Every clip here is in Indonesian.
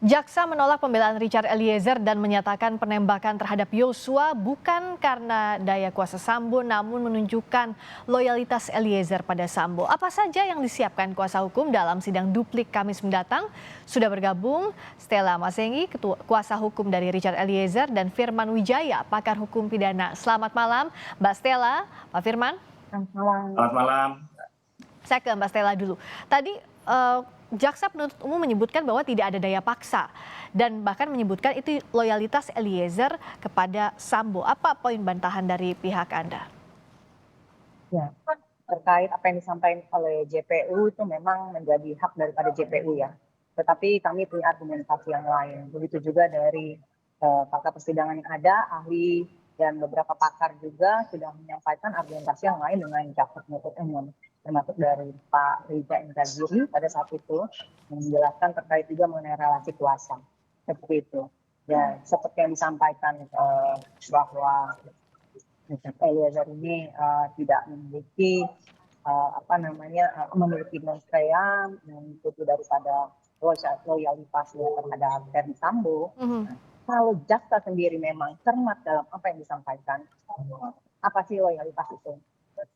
Jaksa menolak pembelaan Richard Eliezer dan menyatakan penembakan terhadap Yosua bukan karena daya kuasa Sambo namun menunjukkan loyalitas Eliezer pada Sambo. Apa saja yang disiapkan kuasa hukum dalam sidang duplik Kamis mendatang? Sudah bergabung Stella Masengi, kuasa hukum dari Richard Eliezer, dan Firman Wijaya, pakar hukum pidana. Selamat malam Mbak Stella, Pak Firman. Selamat malam. Selamat malam. Saya ke Mbak Stella dulu. Tadi Jaksa penuntut umum menyebutkan bahwa tidak ada daya paksa dan bahkan menyebutkan itu loyalitas Eliezer kepada Sambo. Apa poin bantahan dari pihak Anda? Ya, terkait apa yang disampaikan oleh JPU itu memang menjadi hak daripada JPU ya. Tetapi kami punya argumentasi yang lain. Begitu juga dari fakta persidangan yang ada, ahli dan beberapa pakar juga sudah menyampaikan argumentasi yang lain dengan jaksa penuntut umum, termasuk dari Pak Riza Indragiri pada saat itu menjelaskan terkait juga mengenai relasi kuasa seperti itu. Ya, seperti yang disampaikan bahwa Eliezer ini tidak memiliki memiliki mens rea, mengikuti daripada loyalitasnya terhadap Ferdi Sambo. Kalau jaksa sendiri memang cermat dalam apa yang disampaikan, apa sih loyalitas itu?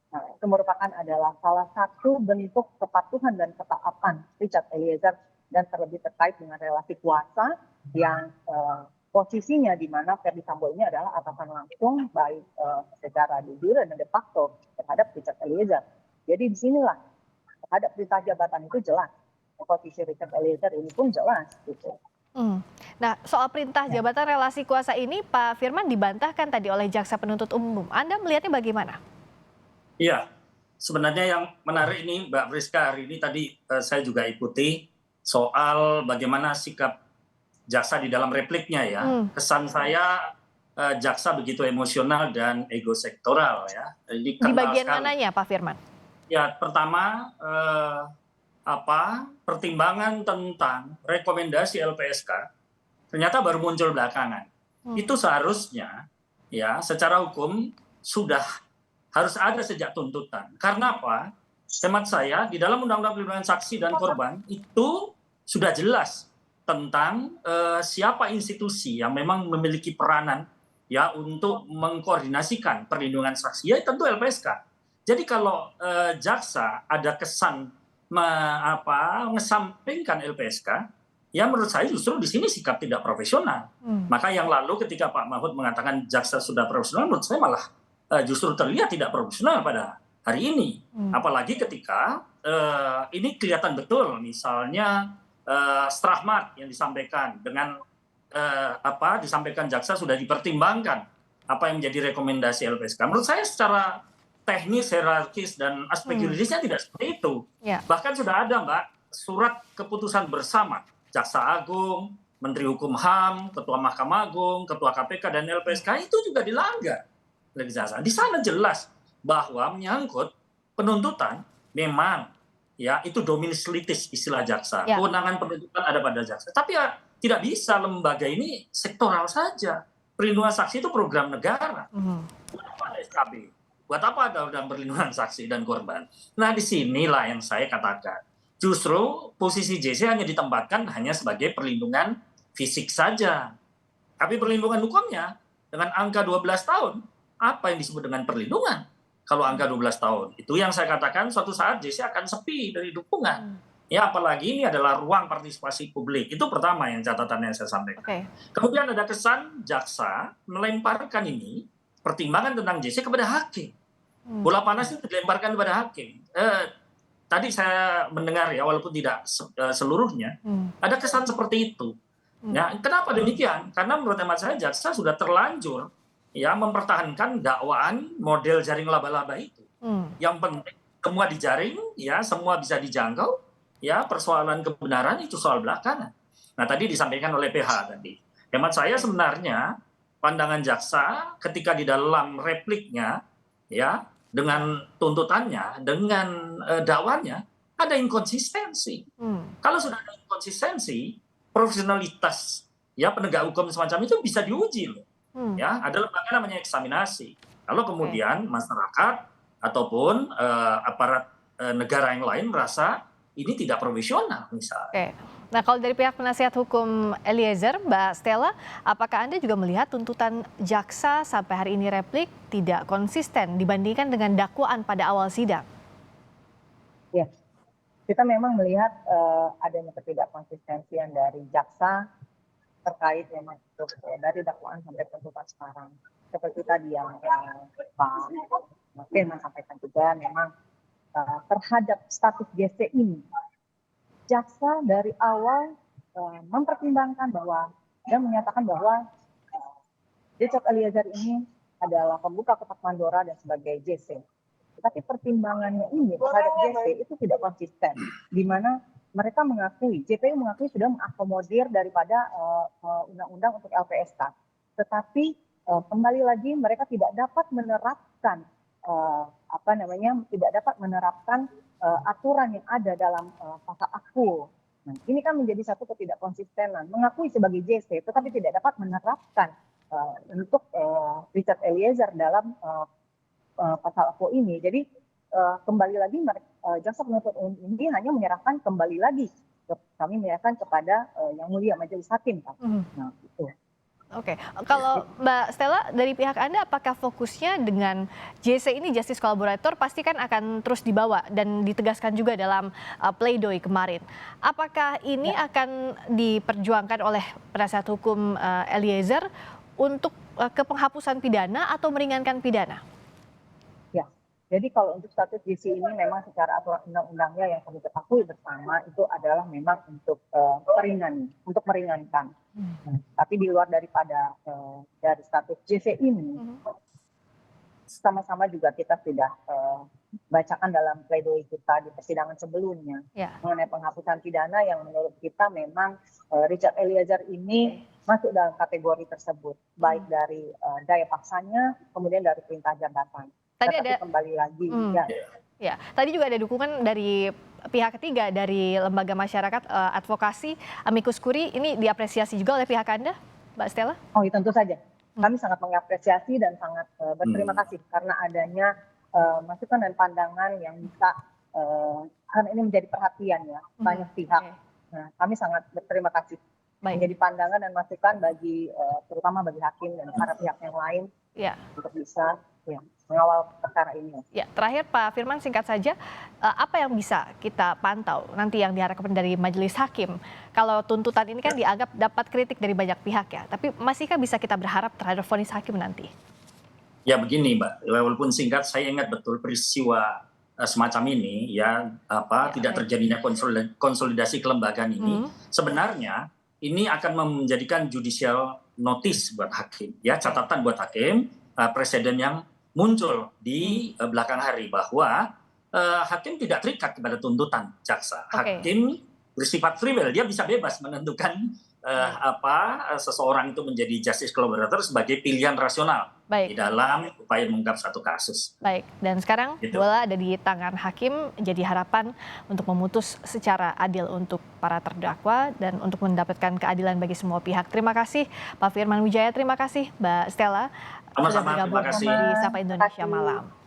Nah, itu merupakan adalah salah satu bentuk kepatuhan dan ketaatan Richard Eliezer dan terlebih terkait dengan relasi kuasa yang posisinya di mana Ferdi Sambo ini adalah atasan langsung baik secara de jure dan de facto terhadap Richard Eliezer. Jadi disinilah terhadap perintah jabatan itu jelas. Posisi Richard Eliezer ini pun jelas gitu. Nah, soal perintah jabatan relasi kuasa ini Pak Firman dibantahkan tadi oleh jaksa penuntut umum. Anda melihatnya bagaimana? Iya, sebenarnya yang menarik ini Mbak Friska, hari ini tadi saya juga ikuti soal bagaimana sikap jaksa di dalam repliknya ya. Kesan saya jaksa begitu emosional dan egosektoral ya. Di bagian mananya Pak Firman? Ya, pertama pertimbangan tentang rekomendasi LPSK ternyata baru muncul belakangan. Itu seharusnya ya secara hukum sudah harus ada sejak tuntutan. Karena apa? Hemat saya di dalam Undang-Undang Perlindungan Saksi dan Korban itu sudah jelas tentang siapa institusi yang memang memiliki peranan ya untuk mengkoordinasikan perlindungan saksi, ya tentu LPSK. Jadi kalau jaksa ada kesan mengesampingkan LPSK, ya menurut saya justru di sini sikap tidak profesional. Maka yang lalu ketika Pak Mahfud mengatakan jaksa sudah profesional, menurut saya malah justru terlihat tidak profesional pada hari ini. Apalagi ketika ini kelihatan betul, misalnya strahmat yang disampaikan dengan disampaikan jaksa sudah dipertimbangkan apa yang menjadi rekomendasi LPSK. Menurut saya secara teknis, hierarkis, dan aspek yuridisnya tidak seperti itu. Bahkan sudah ada Mbak surat keputusan bersama Jaksa Agung, Menteri Hukum HAM, Ketua Mahkamah Agung, Ketua KPK, dan LPSK itu juga dilanggar oleh jaksa. Di sana jelas bahwa menyangkut penuntutan memang ya itu dominus litis istilah jaksa. Kewenangan penuntutan ada pada jaksa. Tapi ya tidak bisa lembaga ini sektoral saja. Perlindungan saksi itu program negara. Buat ada SKB? Buat apa ada undang perlindungan saksi dan korban? Nah disinilah yang saya katakan. Justru posisi JC hanya ditempatkan hanya sebagai perlindungan fisik saja. Tapi perlindungan hukumnya dengan angka 12 tahun, apa yang disebut dengan perlindungan? Kalau angka 12 tahun, itu yang saya katakan suatu saat JC akan sepi dari dukungan. Ya apalagi ini adalah ruang partisipasi publik. Itu pertama yang catatan yang saya sampaikan. Kemudian ada kesan jaksa melemparkan ini, pertimbangan tentang JC kepada hakim. Bola panas itu dilemparkan kepada hakim. Tadi saya mendengar ya, walaupun tidak seluruhnya, ada kesan seperti itu. Ya, kenapa demikian? Karena menurut hemat saya jaksa sudah terlanjur ya mempertahankan dakwaan model jaring laba-laba itu. Yang penting semua dijaring, ya semua bisa dijangkau, ya persoalan kebenaran itu soal belakangan. Nah tadi disampaikan oleh PH tadi. Hemat saya sebenarnya pandangan jaksa ketika di dalam repliknya, ya dengan tuntutannya, dengan dakwaannya ada inkonsistensi. Kalau sudah ada inkonsistensi, profesionalitas ya penegak hukum semacam itu bisa diuji loh. Ya, ada lembaga namanya eksaminasi. Kalau kemudian masyarakat ataupun aparat negara yang lain merasa ini tidak profesional misalnya. Oke. Nah, kalau dari pihak penasihat hukum Eliezer, Mbak Stella, apakah Anda juga melihat tuntutan jaksa sampai hari ini replik tidak konsisten dibandingkan dengan dakwaan pada awal sidang? Ya, kita memang melihat adanya ketidakkonsistensian dari jaksa terkait memang dari dakwaan sampai tuntutan sekarang. Seperti tadi yang Pak Firman sampaikan juga, memang terhadap status JC ini, jaksa dari awal mempertimbangkan bahwa dan menyatakan bahwa Richard Eliezer ini adalah pembuka kotak Pandora dan sebagai JC. Tetapi pertimbangannya ini terhadap JC itu tidak konsisten, di mana mereka mengakui, JPU mengakui sudah mengakomodir daripada undang-undang untuk LPSK. Tetapi kembali lagi mereka tidak dapat menerapkan aturan yang ada dalam pasal akul. Nah, ini kan menjadi satu ketidakkonsistenan, mengakui sebagai JC tetapi tidak dapat menerapkan untuk Richard Eliezer dalam pasal akul ini. Jadi kembali lagi jaksa penuntut umum ini hanya menyerahkan kepada yang mulia majelis hakim, Pak. Nah, itu. Oke, kalau Mbak Stella dari pihak Anda apakah fokusnya dengan JC ini Justice Collaborator pasti kan akan terus dibawa dan ditegaskan juga dalam pledoi kemarin. Apakah ini akan diperjuangkan oleh penasihat hukum Eliezer untuk ke penghapusan pidana atau meringankan pidana? Ya, jadi kalau untuk status JC ini memang secara aturan undang-undangnya yang kami ketahui bersama itu adalah memang untuk meringankan. Tapi di luar daripada dari status JC ini, sama-sama juga kita sudah bacakan dalam pledoi kita di persidangan sebelumnya mengenai penghapusan pidana yang menurut kita memang Richard Eliezer ini masuk dalam kategori tersebut, baik dari daya paksanya, kemudian dari perintah jabatan. Tadi Tapi ada kembali lagi, ya, tadi juga ada dukungan dari pihak ketiga dari lembaga masyarakat advokasi amicus curiae, ini diapresiasi juga oleh pihak Anda, Mbak Stella? Oh, tentu saja. Kami sangat mengapresiasi dan sangat berterima kasih karena adanya masukan dan pandangan yang bisa karena ini menjadi perhatian ya banyak pihak. Nah, kami sangat berterima kasih. Menjadi pandangan dan masukan bagi terutama bagi hakim dan para pihak yang lain untuk bisa mengawal perkara ini. Ya, terakhir Pak Firman singkat saja, apa yang bisa kita pantau nanti yang diharapkan dari majelis hakim? Kalau tuntutan ini kan dianggap dapat kritik dari banyak pihak ya, tapi masihkah bisa kita berharap terhadap vonis hakim nanti? Ya begini Mbak, walaupun singkat saya ingat betul peristiwa semacam ini tidak terjadinya konsolidasi kelembagaan ini sebenarnya ini akan menjadikan judicial notice buat hakim, ya catatan buat hakim, presiden yang muncul di belakang hari bahwa hakim tidak terikat kepada tuntutan jaksa. Hakim bersifat free will, dia bisa bebas menentukan seseorang itu menjadi justice collaborator sebagai pilihan rasional di dalam upaya mengungkap satu kasus. Baik, dan sekarang bola ada di tangan hakim, jadi harapan untuk memutus secara adil untuk para terdakwa dan untuk mendapatkan keadilan bagi semua pihak. Terima kasih Pak Firman Wijaya, terima kasih Mbak Stella sudah bergabung di Sapa Indonesia Malam.